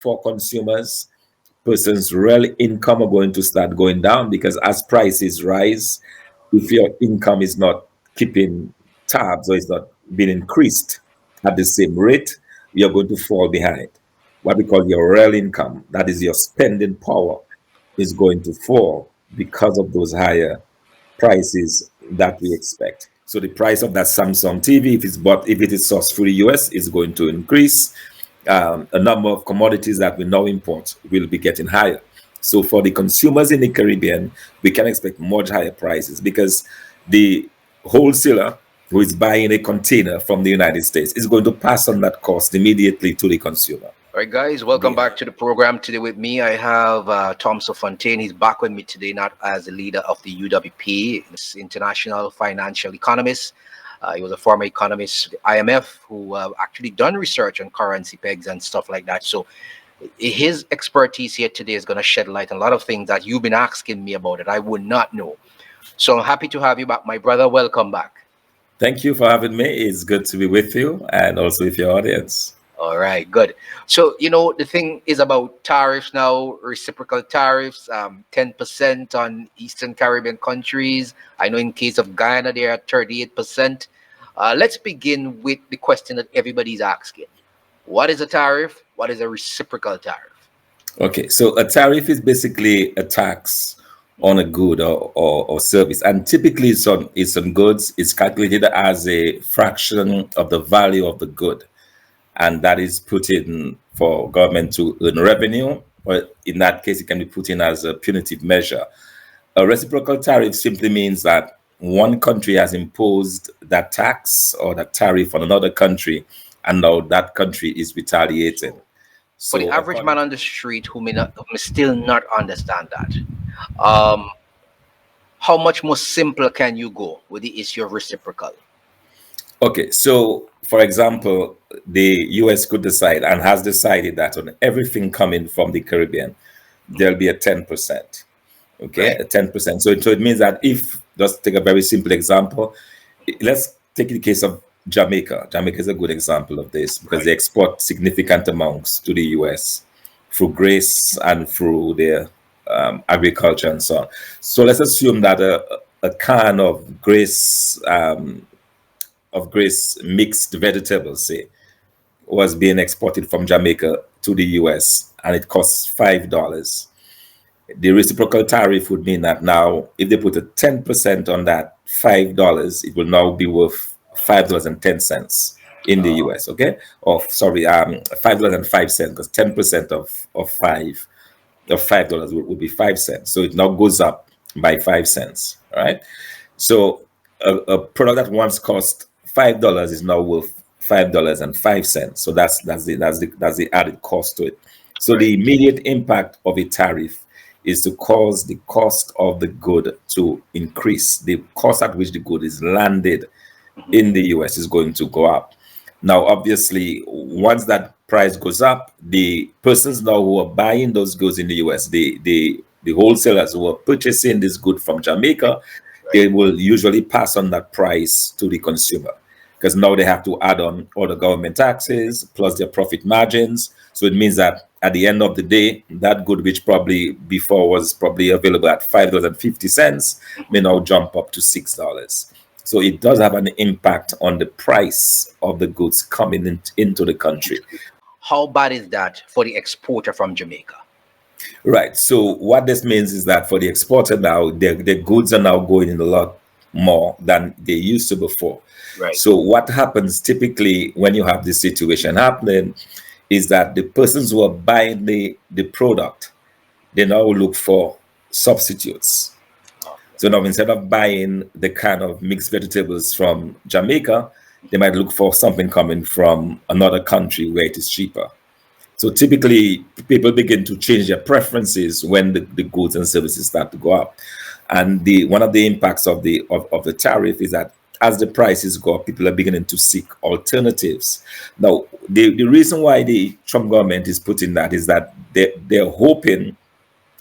for consumers. Person's real income are going to start going down because as prices rise, if your income is not keeping tabs or is not being increased at the same rate, you're going to fall behind. What we call your real income, that is your spending power, is going to fall because of those higher prices that we expect. So the price of that Samsung TV, if it is sourced through the US, is going to increase. A number of commodities that we now import will be getting higher. So for the consumers in the Caribbean, we can expect much higher prices because the wholesaler who is buying a container from the United States is going to pass on that cost immediately to the consumer. All right, guys, welcome Yeah. back to the program. Today with me, I have Thompson Fontaine. He's back with me today, not as the leader of the UWP, this international financial economist. He was a former economist, with the IMF, who actually done research on currency pegs and stuff like that. So his expertise here today is going to shed light on a lot of things that you've been asking me about that I would not know. So I'm happy to have you back, my brother. Welcome back. Thank you for having me. It's good to be with you and also with your audience. All right, good. So, the thing is about tariffs now, reciprocal tariffs, 10% on Eastern Caribbean countries. I know in case of Guyana, they're at 38%. Let's begin with the question that everybody's asking. What is a tariff? What is a reciprocal tariff? Okay, so a tariff is basically a tax on a good or service, and typically it's on goods. It's calculated as a fraction of the value of the good, and that is put in for government to earn revenue. Or in that case, it can be put in as a punitive measure. A reciprocal tariff simply means that one country has imposed that tax or that tariff on another country, and now that country is retaliating. For the So, average man on the street who may still not understand that, um, how much more simple can you go with the issue of reciprocal? okay, so for example, the US could decide and has decided that on everything coming from the Caribbean, there'll be a 10%. Okay, Right? a 10%. So it means that if, just take a very simple example, let's take the case of Jamaica. Jamaica is a good example of this because Right. they export significant amounts to the US through grace and through their agriculture and so on. So let's assume that a can of grace mixed vegetables, say, was being exported from Jamaica to the US and it costs $5. The reciprocal tariff would mean that now, if they put a 10% on that $5, it will now be worth $5.10 in the US, okay? Or sorry, $5.05, because 10% of $5 would be 5 cents. So it now goes up by 5 cents, all right? So a product that once cost $5 is now worth $5.05. So that's the added cost to it. So the Right. immediate impact of a tariff is to cause the cost of the good to increase. The cost at which the good is landed Mhm. in the US is going to go up. Now, obviously, once that price goes up, the persons now who are buying those goods in the US, the wholesalers who are purchasing this good from Jamaica, Right. they will usually pass on that price to the consumer because now they have to add on all the government taxes plus their profit margins. So it means that at the end of the day, that good, which probably before was probably available at $5.50, may now jump up to $6. So it does have an impact on the price of the goods coming into the country. How bad is that for the exporter from Jamaica? Right. So what this means is that for the exporter now, their goods are now going in a lot more than they used to before. Right. So what happens typically when you have this situation happening is that the persons who are buying the product, they now look for substitutes. Okay. So now instead of buying the kind of mixed vegetables from Jamaica, they might look for something coming from another country where it is cheaper. So typically, people begin to change their preferences when the goods and services start to go up. And the one of the impacts of the tariff is that as the prices go up, people are beginning to seek alternatives. Now, the reason why the Trump government is putting that is that they're hoping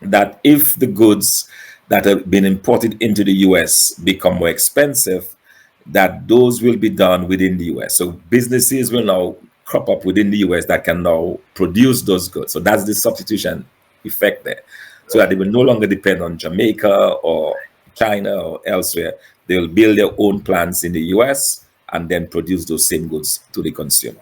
that if the goods that have been imported into the US become more expensive, that those will be done within the US. So businesses will now crop up within the US that can now produce those goods. So that's the substitution effect there. So that Right. they will no longer depend on Jamaica or China or elsewhere. They will build their own plants in the US and then produce those same goods to the consumer.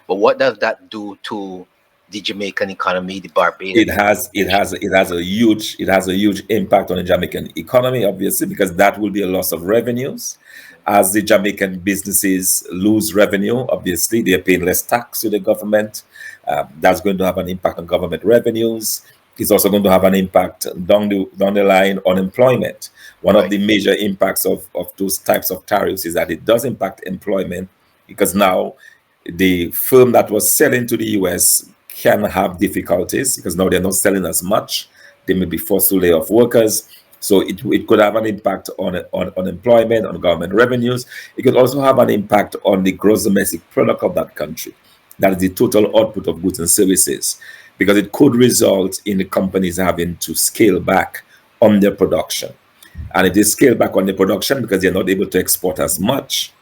But what does that do to the Jamaican economy, the Barbadian It has a huge impact on the Jamaican economy, obviously, because that will be a loss of revenues. As the Jamaican businesses lose revenue, obviously they're paying less tax to the government. That's going to have an impact on government revenues. It's also going to have an impact down the line on employment. One of right? the major impacts of those types of tariffs is that it does impact employment because now the firm that was selling to the US can have difficulties because now they're not selling as much. They may be forced to lay off workers. So it could have an impact on employment, on government revenues. It could also have an impact on the gross domestic product of that country. That is the total output of goods and services, because it could result in the companies having to scale back on their production. And if they scale back on the production because they're not able to export as much,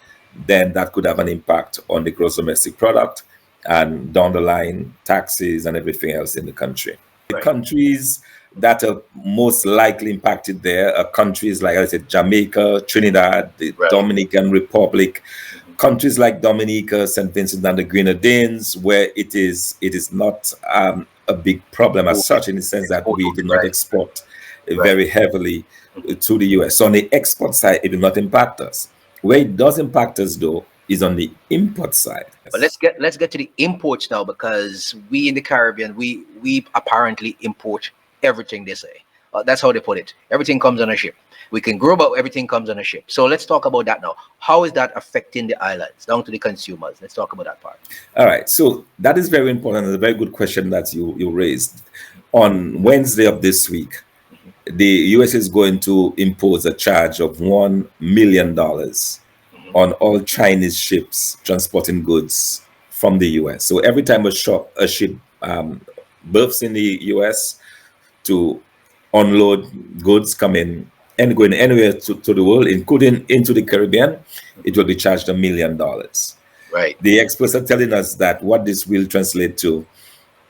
then that could have an impact on the gross domestic product and down the line taxes and everything else in the country. The Right. countries that are most likely impacted there are countries like I said, Jamaica, Trinidad, the Right. Dominican Republic, Mhm. countries like Dominica, St. Vincent and the Grenadines, where it is not a big problem as Moving, such in the sense that we do exporting, not right, export right. very heavily Mhm. to the US. So on the export side, it will not impact us. Where it does impact us though is on the import side. But let's get to the imports now, because we in the Caribbean, we apparently import everything. They say that's how they put it. Everything comes on a ship. We can grow, but everything comes on a ship. So let's talk about that now. How is that affecting the islands down to the consumers? Let's talk about that part. All right, so that is very important and a very good question that you raised. On Wednesday of this week, the US is going to impose a charge of $1 million Mhm. on all Chinese ships transporting goods from the US. So every time a ship berths in the US to unload goods coming and going anywhere to the world, including into the Caribbean, it will be charged $1 million. Right. The experts are telling us that what this will translate to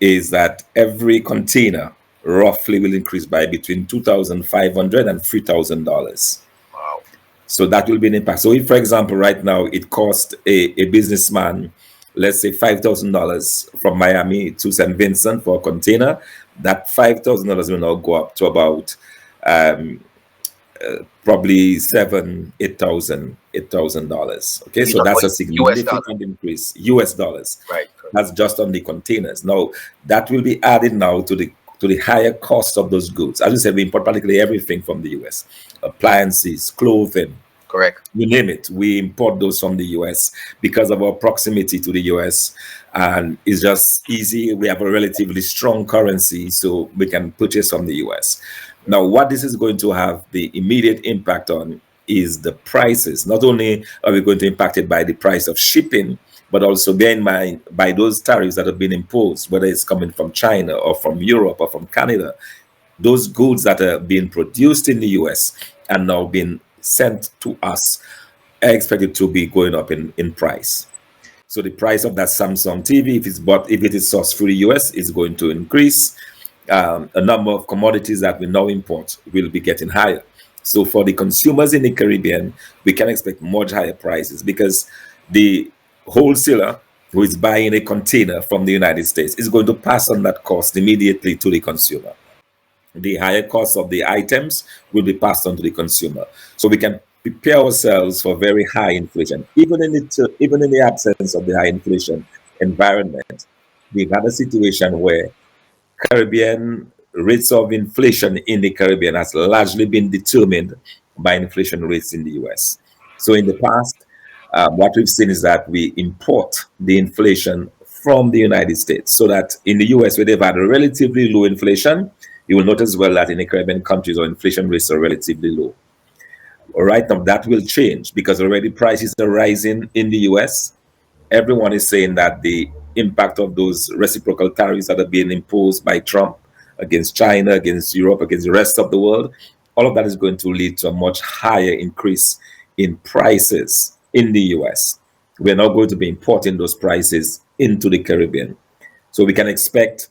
is that every container roughly will increase by between $2,500 and $3,000. Wow. So that will be an impact. So if, for example, right now it costs a businessman, let's say $5,000 from Miami to St. Vincent for a container, that $5,000 will now go up to about um, probably seven, $8,000. Okay, You're so talking that's about a US dollar. significant increase, US dollars. Right. Correct. That's just on the containers. Now that will be added now to the higher cost of those goods. As you said, we import practically everything from the US, appliances, clothing, Correct. you name it. We import those from the US because of our proximity to the US, and it's just easy. We have a relatively strong currency, so we can purchase from the US. Now, what this is going to have the immediate impact on is the prices. Not only are we going to impact it by the price of shipping, but also bear in mind by those tariffs that have been imposed, whether it's coming from China or from Europe or from Canada, those goods that are being produced in the US and now being sent to us are expected to be going up in price. So the price of that Samsung TV, if it is sourced through the US, is going to increase. A number of commodities that we now import will be getting higher. So for the consumers in the Caribbean, we can expect much higher prices because the wholesaler who is buying a container from the United States is going to pass on that cost immediately to the consumer. The higher cost of the items will be passed on to the consumer. So we can prepare ourselves for very high inflation. Even in the absence of the high inflation environment, we've had a situation where Caribbean rates of inflation in the Caribbean has largely been determined by inflation rates in the US. So in the past, what we've seen is that we import the inflation from the United States, so that in the US, where they've had a relatively low inflation, you will notice well that in the Caribbean countries, our inflation rates are relatively low. Right now, that will change because already prices are rising in the US. Everyone is saying that the impact of those reciprocal tariffs that are being imposed by Trump against China, against Europe, against the rest of the world, all of that is going to lead to a much higher increase in prices in the US. We're not going to be importing those prices into the Caribbean. So we can expect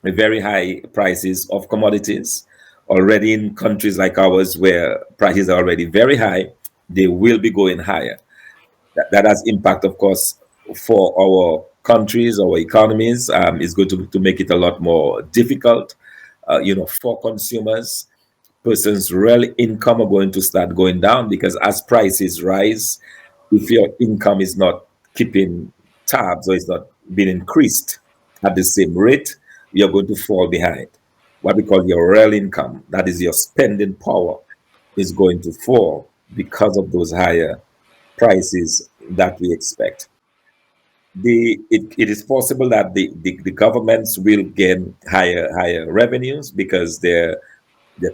very high prices of commodities already in countries like ours where prices are already very high. They will be going higher. That has impact, of course, for our countries, our economies. It's going to make it a lot more difficult, for consumers. Person's real income are going to start going down because as prices rise, if your income is not keeping tabs or it's not being increased at the same rate, you're going to fall behind. What we call your real income, that is your spending power, is going to fall because of those higher prices that we expect. It is possible that the governments will gain higher revenues because their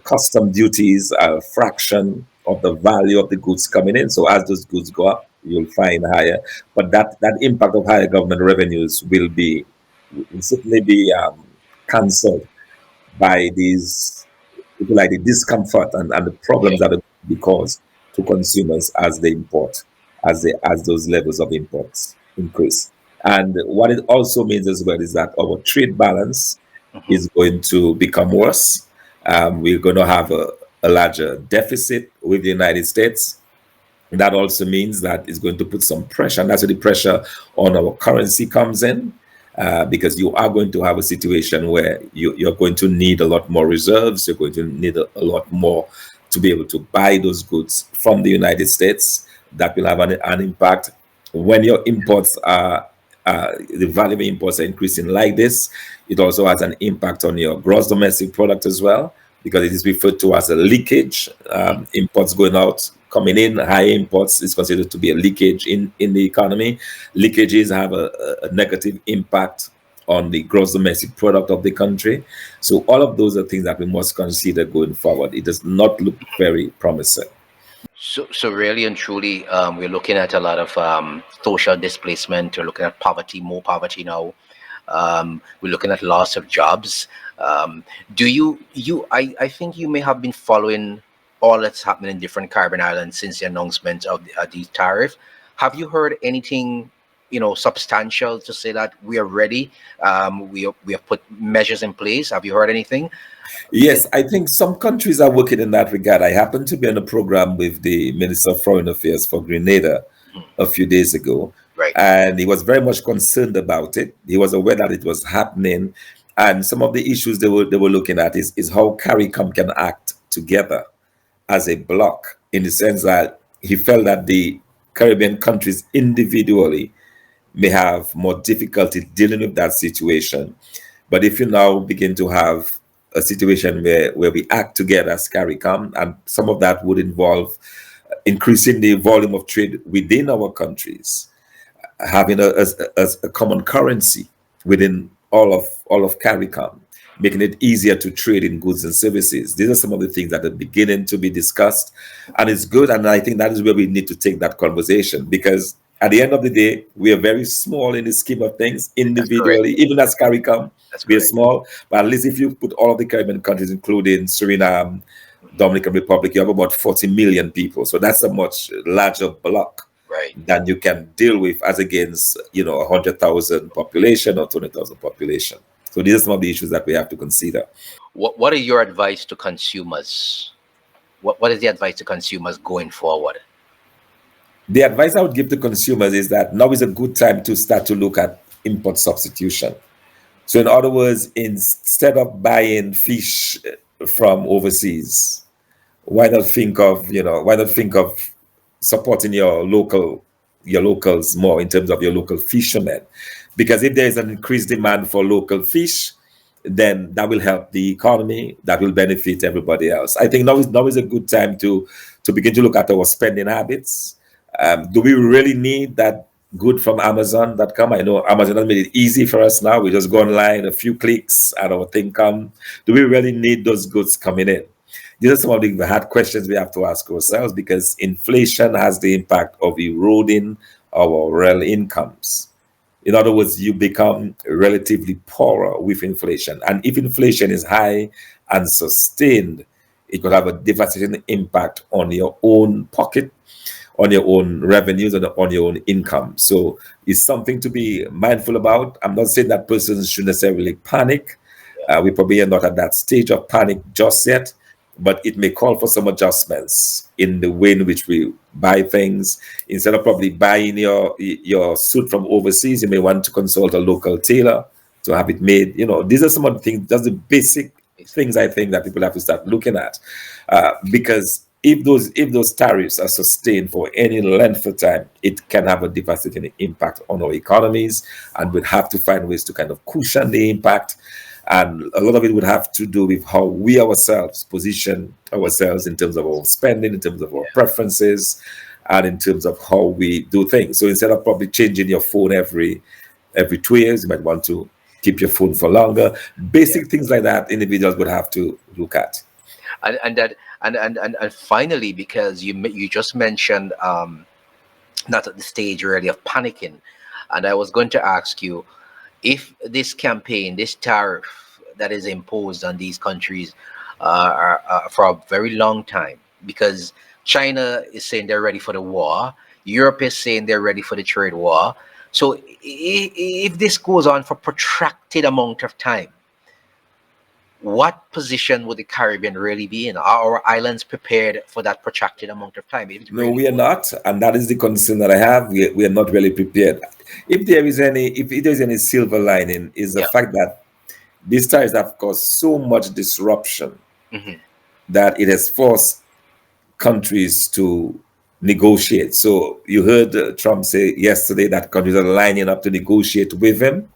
custom duties are a fraction of the value of the goods coming in. So as those goods go up, you'll find higher. But that impact of higher government revenues will certainly be cancelled by these, if you like, the discomfort and the problems that are be caused to consumers as they import, as those levels of imports increase. And what it also means as well is that our trade balance Mhm. is going to become worse. We're going to have a larger deficit with the United States. That also means that it's going to put some pressure, and that's where the pressure on our currency comes in, because you are going to have a situation where you're going to need a lot more reserves. You're going to need a lot more to be able to buy those goods from the United States. That will have an impact when your imports are. The value of imports are increasing like this. It also has an impact on your gross domestic product as well, because it is referred to as a leakage. Imports going out, coming in, high imports is considered to be a leakage in the economy. Leakages have a negative impact on the gross domestic product of the country. So all of those are things that we must consider going forward. It does not look very promising. So really and truly, we're looking at a lot of social displacement. We're looking at poverty, more poverty now. We're looking at loss of jobs. Um, do I think you may have been following all that's happening in different Caribbean islands since the announcement of the tariff. Have you heard anything, substantial to say that we are ready? We have put measures in place. Have you heard anything? Yes, I think some countries are working in that regard. I happened to be on a program with the Minister of Foreign Affairs for Grenada Mhm. a few days ago, Right. and he was very much concerned about it. He was aware that it was happening, and some of the issues they were looking at is how CARICOM can act together as a bloc, in the sense that he felt that the Caribbean countries individually may have more difficulty dealing with that situation. But if you now begin to have a situation where we act together as CARICOM, and some of that would involve increasing the volume of trade within our countries, having a common currency within all of CARICOM, making it easier to trade in goods and services. These are some of the things that are beginning to be discussed, and it's good. And I think that is where we need to take that conversation, because at the end of the day, we are very small in the scheme of things That's correct. individually. Even as CARICOM, That's we are correct. small. But at least if you put all of the Caribbean countries, including Suriname, Mhm. Dominican Republic, you have about 40 million people. So that's a much larger block Right. than you can deal with as against 100,000 population or 20,000 population. So these are some of the issues that we have to consider. What is your advice to consumers? What is the advice to consumers going forward? The advice I would give to consumers is that now is a good time to start to look at import substitution. So in other words, instead of buying fish from overseas, why not think of supporting your locals more in terms of your local fishermen? Because if there is an increased demand for local fish, then that will help the economy, that will benefit everybody else. I think now is a good time to begin to look at our spending habits. Do we really need that good from Amazon.com? I know Amazon has made it easy for us now. We just go online, a few clicks, and our thing come. Do we really need those goods coming in? These are some of the hard questions we have to ask ourselves, because inflation has the impact of eroding our real incomes. In other words, you become relatively poorer with inflation. And if inflation is high and sustained, it could have a devastating impact on your own pocket, on your own revenues and on your own income. So it's something to be mindful about. I'm not saying that persons should necessarily panic. Yeah. We probably are not at that stage of panic just yet, but it may call for some adjustments in the way in which we buy things. Instead of probably buying your suit from overseas, you may want to consult a local tailor to have it made. These are some of the things. That's the basic things I think that people have to start looking at, because if those tariffs are sustained for any length of time, it can have a devastating impact on our economies, and we'd have to find ways to kind of cushion the impact. And a lot of it would have to do with how we ourselves position ourselves in terms of our spending, in terms of our preferences, and in terms of how we do things. So instead of probably changing your phone every 2 years, you might want to keep your phone for longer. Basic things like that, individuals would have to look at. And that and finally, because you just mentioned not at the stage really of panicking, and I was going to ask you if this campaign, this tariff that is imposed on these countries are for a very long time, because China is saying they're ready for the war, Europe is saying they're ready for the trade war. So if this goes on for protracted amount of time, what position would the Caribbean really be in? Are our islands prepared for that protracted amount of time? If it No, really we are goes, not, and that is the concern that I have. We are not really prepared. If there is any silver lining, is the yeah, fact that these tariffs have caused so much disruption hmm, that it has forced countries to negotiate. So you heard Trump say yesterday that countries are lining up to negotiate with him.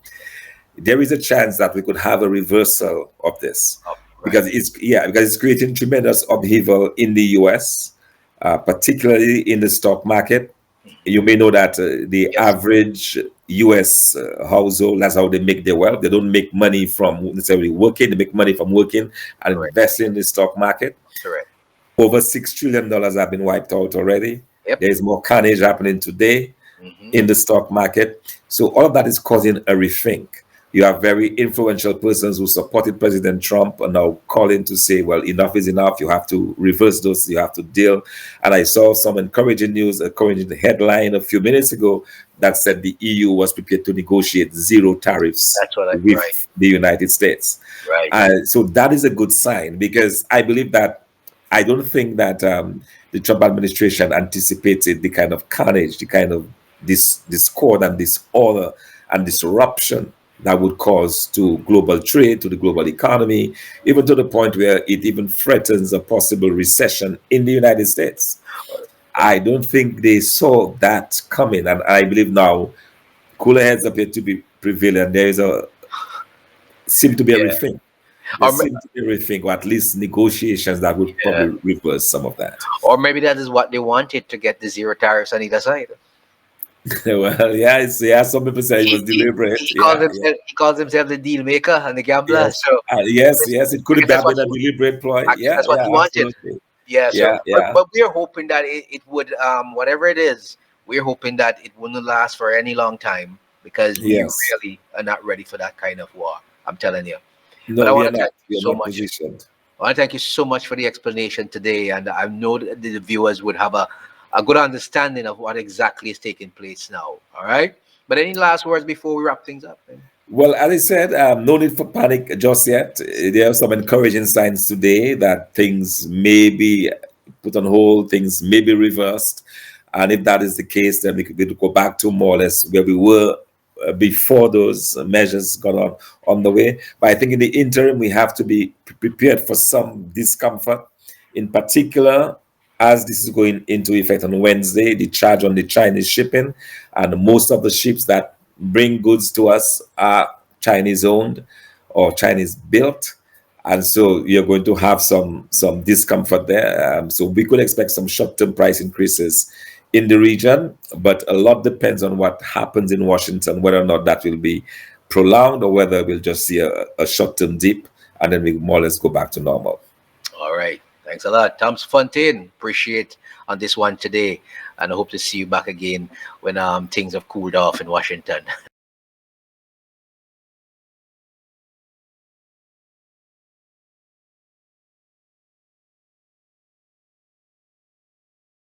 There is a chance that we could have a reversal of this, oh, right, because it's creating tremendous upheaval in the U.S., particularly in the stock market. You may know that the yes, average U.S. Household, that's how they make their wealth. They don't make money from necessarily working; they make money from working and correct, investing in the stock market. correct, Over $6 trillion have been wiped out already. yep, There is more carnage happening today hmm, in the stock market. So all of that is causing a rethink. You have very influential persons who supported President Trump and now calling to say, well, enough is enough. You have to reverse those. You have to deal. And I saw some encouraging news, encouraging headline a few minutes ago that said the EU was prepared to negotiate zero tariffs that's what I, right, with the United States. right, So that is a good sign, because I don't think that the Trump administration anticipated the kind of carnage, the kind of discord and disorder and disruption that would cause to global trade, to the global economy, even to the point where it even threatens a possible recession in the United States. I don't think they saw that coming, and I believe now cooler heads appear to be prevailing. There is a seem to be a yeah, rethink. There or ma- seem to be a rethink, or at least negotiations that would yeah, probably reverse some of that. or maybe that is what they wanted to get the zero tariffs on either side. Well, yeah, some people say it was deliberate. Yeah, yeah. He calls himself the deal maker and the gambler. Yes. So Yes, yes, it I could guess have that's what been a deliberate ploy. I guess Yeah, that's what yeah, he wanted. absolutely. Yeah. So, Yeah, yeah. but we're hoping that it would whatever it is, we're hoping that it wouldn't last for any long time, because we Yes. really are not ready for that kind of war. I'm telling you. But No, I we want are to thank not. you We are so not much. positioned. I want to thank you so much for the explanation today, and I know that the viewers would have a good understanding of what exactly is taking place now. All right. But any last words before we wrap things up? Well, as I said, no need for panic just yet. There are some encouraging signs today that things may be put on hold, things may be reversed. And if that is the case, then we could go back to more or less where we were before those measures got on the way. But I think in the interim, we have to be prepared for some discomfort. In particular, as this is going into effect on Wednesday, the charge on the Chinese shipping, and most of the ships that bring goods to us are Chinese owned or Chinese built. And so you're going to have some discomfort there. So we could expect some short-term price increases in the region, but a lot depends on what happens in Washington, whether or not that will be prolonged or whether we'll just see a short-term dip and then we more or less go back to normal. All right. Thanks a lot. Tom's Fontaine. Appreciate on this one today. And I hope to see you back again when things have cooled off in Washington.